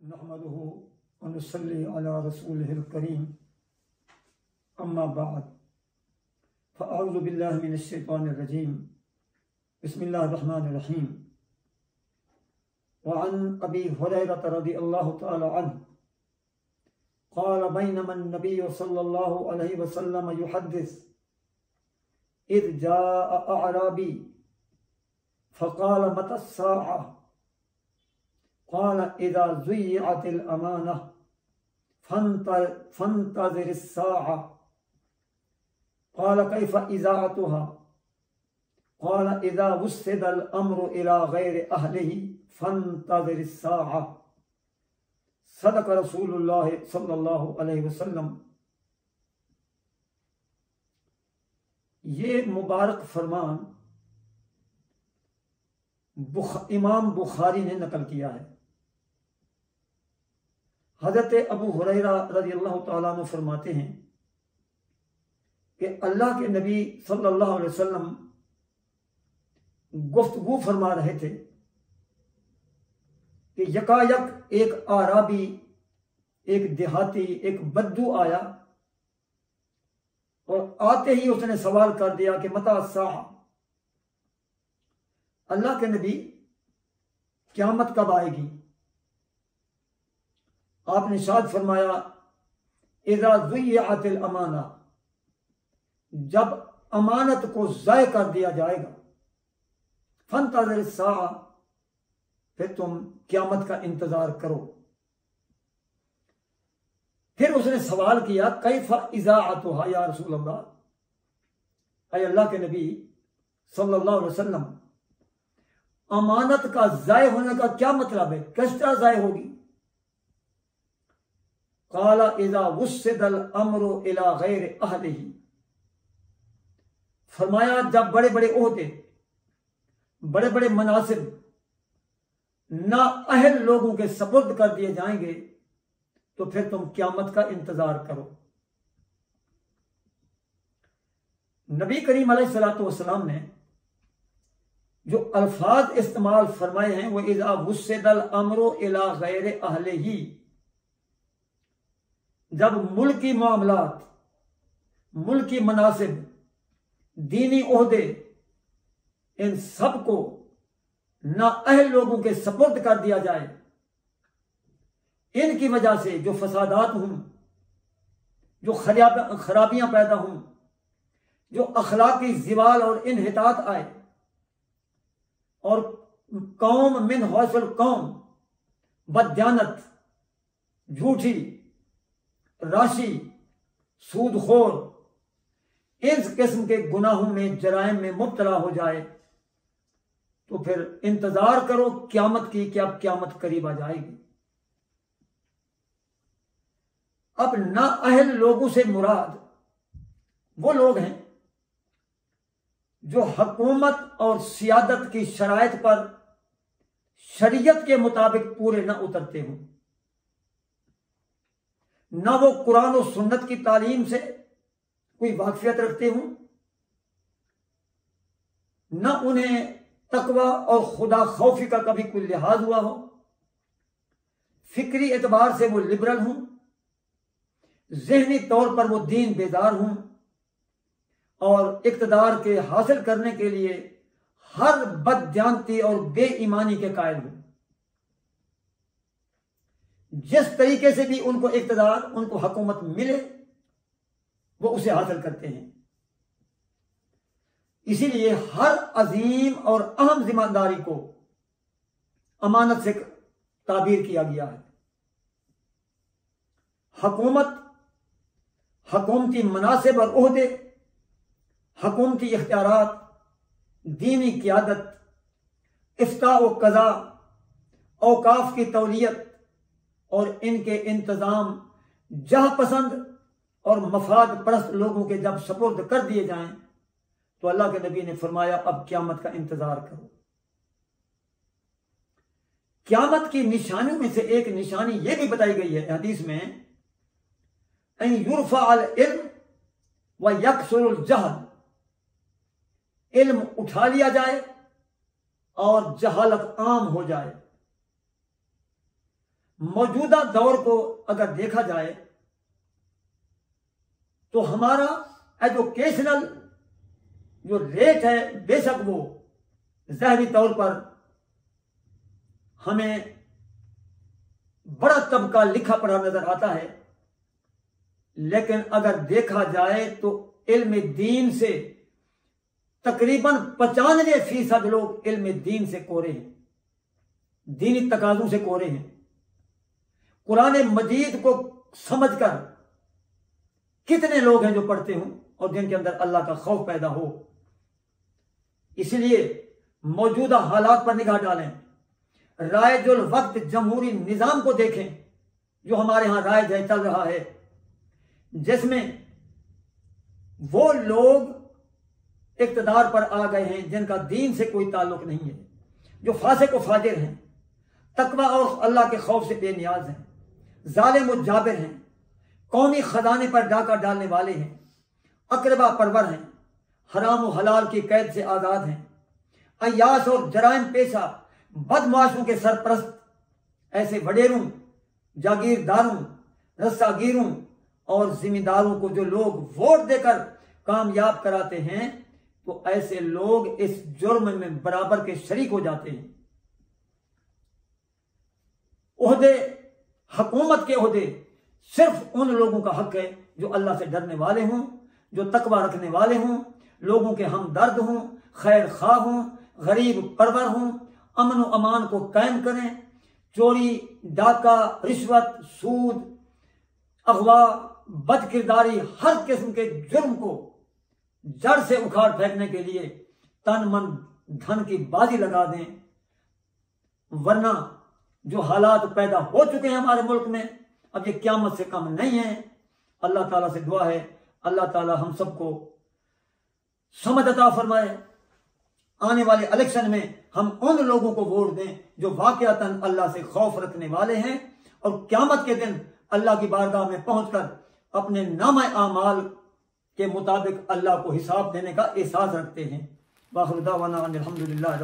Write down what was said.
नहमदुहु व नुसल्ली अला रसूलिहिल करीम अम्मा बाद फ़अऊज़ु बिल्लाहि मिनश शैतानिर रजीम बिस्मिल्लाहिर रहमानिर रहीम व अन अबी हुरैरह रज़ियल्लाहु तआला अन्हु क़ाल बैनमा अन्नबिय्यु सल्लल्लाहु अलैहि वसल्लम युहद्दिस इज़ जाअ अअराबी फ़क़ाल मता अस्साअ क़ाल इज़ा ज़ुय्यअतिल अमानह फ़ंतज़िरिस साअ क़ाल कैफ़ इज़ाअतुहा क़ाल इज़ा वुस्सिदल अम्रु इला गैरि अहलिही फ़ंतज़िरिस साअ। सदक़ रसूलुल्लाह सल्लल्लाहु अलैहि वसल्लम। ये मुबारक फरमान इमाम बुखारी ने नकल किया है। हज़रत अबू हुरैरा रज़ियल्लाहु तआला अन्हु फरमाते हैं कि अल्लाह के नबी सल्लल्लाहु अलैहि वसल्लम गुफ्तगू फरमा रहे थे कि यकायक एक आराबी, एक देहाती, एक बद्दू आया और आते ही उसने सवाल कर दिया कि मता अस्साअ, अल्लाह के नबी क़यामत कब आएगी? आपने इरशाद फरमाया इज़ा ज़ुय्यअतिल अमाना, जब अमानत को ज़ाय कर दिया जाएगा, फ़ंतज़िरिस साअ, फिर तुम क़यामत का इंतजार करो। फिर उसने सवाल किया कैफ़ इज़ाअतुहा या रसूल अल्लाह, ऐ अल्लाह के नबी सल्लल्लाहु अलैहि वसल्लम, अमानत का ज़ाय होने का क्या मतलब है, किस तरह ज़ाय होगी? क़ाल इज़ा वुस्सिदल अम्रु इला गैरि अहलिही, फरमाया जब बड़े बड़े ओहदे, बड़े बड़े मनासिब ना अहल लोगों के सपुर्द कर दिए जाएंगे तो फिर तुम क़यामत का इंतजार करो। नबी करीम अलैहिस्सलातु वस्सलाम ने जो अल्फाज इस्तेमाल फरमाए हैं वो इज़ा वुस्सिदल अम्रु इला गैरि अहलिही, जब मुल्की मामलात, मुल्की मनासिब, दीनी ओहदे, इन सब को ना अहल लोगों के सपुर्द कर दिया जाए, इनकी वजह से जो फसादात हों, जो खराबियां पैदा हों, जो अखलाकी ज़िवाल और इन्हितात आए और कौम मिन हौसल कौम, बदजानत, झूठी, राशि, सूदखोर, इस किस्म के गुनाहों में, जराइम में मुब्तला हो जाए तो फिर इंतजार करो क़यामत की कि अब क़यामत करीब आ जाएगी। अब ना अहल लोगों से मुराद वो लोग हैं जो हुकूमत और सियादत की शराइत पर शरीयत के मुताबिक पूरे न उतरते हों, ना वो कुरान और सुन्नत की तालीम से कोई वाकफियत रखते हों, ना उन्हें तकवा और खुदा खौफी का कभी कोई लिहाज हुआ हो, फिक्री एतबार से वो लिबरल हों, ज़हनी तौर पर वो दीन बेदार हों और इक़्तिदार के हासिल करने के लिए हर बदजानती और बेईमानी के कायल हों। जिस तरीके से भी उनको इक़्तिदार, उनको हुकूमत मिले वो उसे हासिल करते हैं। इसीलिए हर अजीम और अहम जिम्मेदारी को अमानत से ताबीर किया गया है। हुकूमत, हुकूमती मनासिब और ओहदे, हुकूमती इख्तियारात, दीनी क़ियादत, इफ्ता व क़ज़ा, औकाफ की तौलियत और इनके इंतज़ाम जहाँ पसंद और मफाद परस्त लोगों के जब सपुर्द कर दिए जाएं तो अल्लाह के नबी ने फरमाया अब क़यामत का इंतजार करो। क़यामत की निशानियों में से एक निशानी यह भी बताई गई है हदीस में, अन युरफ़ा अल इल्म व यकसुरुल जहल, इल्म उठा लिया जाए और जहालत आम हो जाए। मौजूदा दौर को अगर देखा जाए तो हमारा एजुकेशनल जो रेट है, बेशक वो ज़ाहिरी तौर पर हमें बड़ा तबका लिखा पढ़ा नजर आता है, लेकिन अगर देखा जाए तो इल्म दीन से तकरीबन 95% लोग इल्म दीन से कोरे हैं, दीनी तकाज़ों से कोरे हैं। कुरान मजीद को समझकर कितने लोग हैं जो पढ़ते हों और जिनके अंदर अल्लाह का खौफ पैदा हो। इसलिए मौजूदा हालात पर निगाह डालें, रायजुल वक्त जमहूरी निज़ाम को देखें जो हमारे यहाँ रायज है, चल रहा है, जिसमें वो लोग इक़्तिदार पर आ गए हैं जिनका दीन से कोई ताल्लुक नहीं है, जो फासिक व फाजिर हैं, तकवा और अल्लाह के खौफ से बेनियाज हैं, जालिम व जाबिर हैं, कौमी खजाने पर डाका डालने वाले हैं, अकरबा परवर हैं, हराम व हलाल की कैद से आज़ाद हैं, अयास और जराइम पेशा बदमाशों के सरपरस्त, ऐसे वडेरों, जागीरदारों, रस्सागीरों और जिम्मेदारों को जो लोग वोट देकर कामयाब कराते हैं, तो ऐसे लोग इस जुर्म में बराबर के शरीक हो जाते हैं। ओहदे, हुकूमत के ओहदे सिर्फ उन लोगों का हक है जो अल्लाह से डरने वाले हों, जो तकवा रखने वाले हों, लोगों के हमदर्द हों, खैर खा हों, गरीब परवर हों, अमन व अमान को कायम करें, चोरी, डाका, रिश्वत, सूद, अगवा, बदकिरदारी, हर किस्म के जुर्म को जड़ से उखाड़ फेंकने के लिए तन मन धन की बाजी लगा दें, वरना जो हालात पैदा हो चुके हैं हमारे मुल्क में, अब ये क़यामत से कम नहीं है। अल्लाह ताला से दुआ है, अल्लाह ताला हम सबको समझ अता फरमाए। आने वाले इलेक्शन में हम उन लोगों को वोट दें जो वाकयातन अल्लाह से खौफ रखने वाले हैं और क़यामत के दिन अल्लाह की बारगाह में पहुंचकर अपने नामा आमाल के मुताबिक अल्लाह को हिसाब देने का एहसास रखते हैं। वाखिर दावाना अनिल हम्दुलिल्लाह।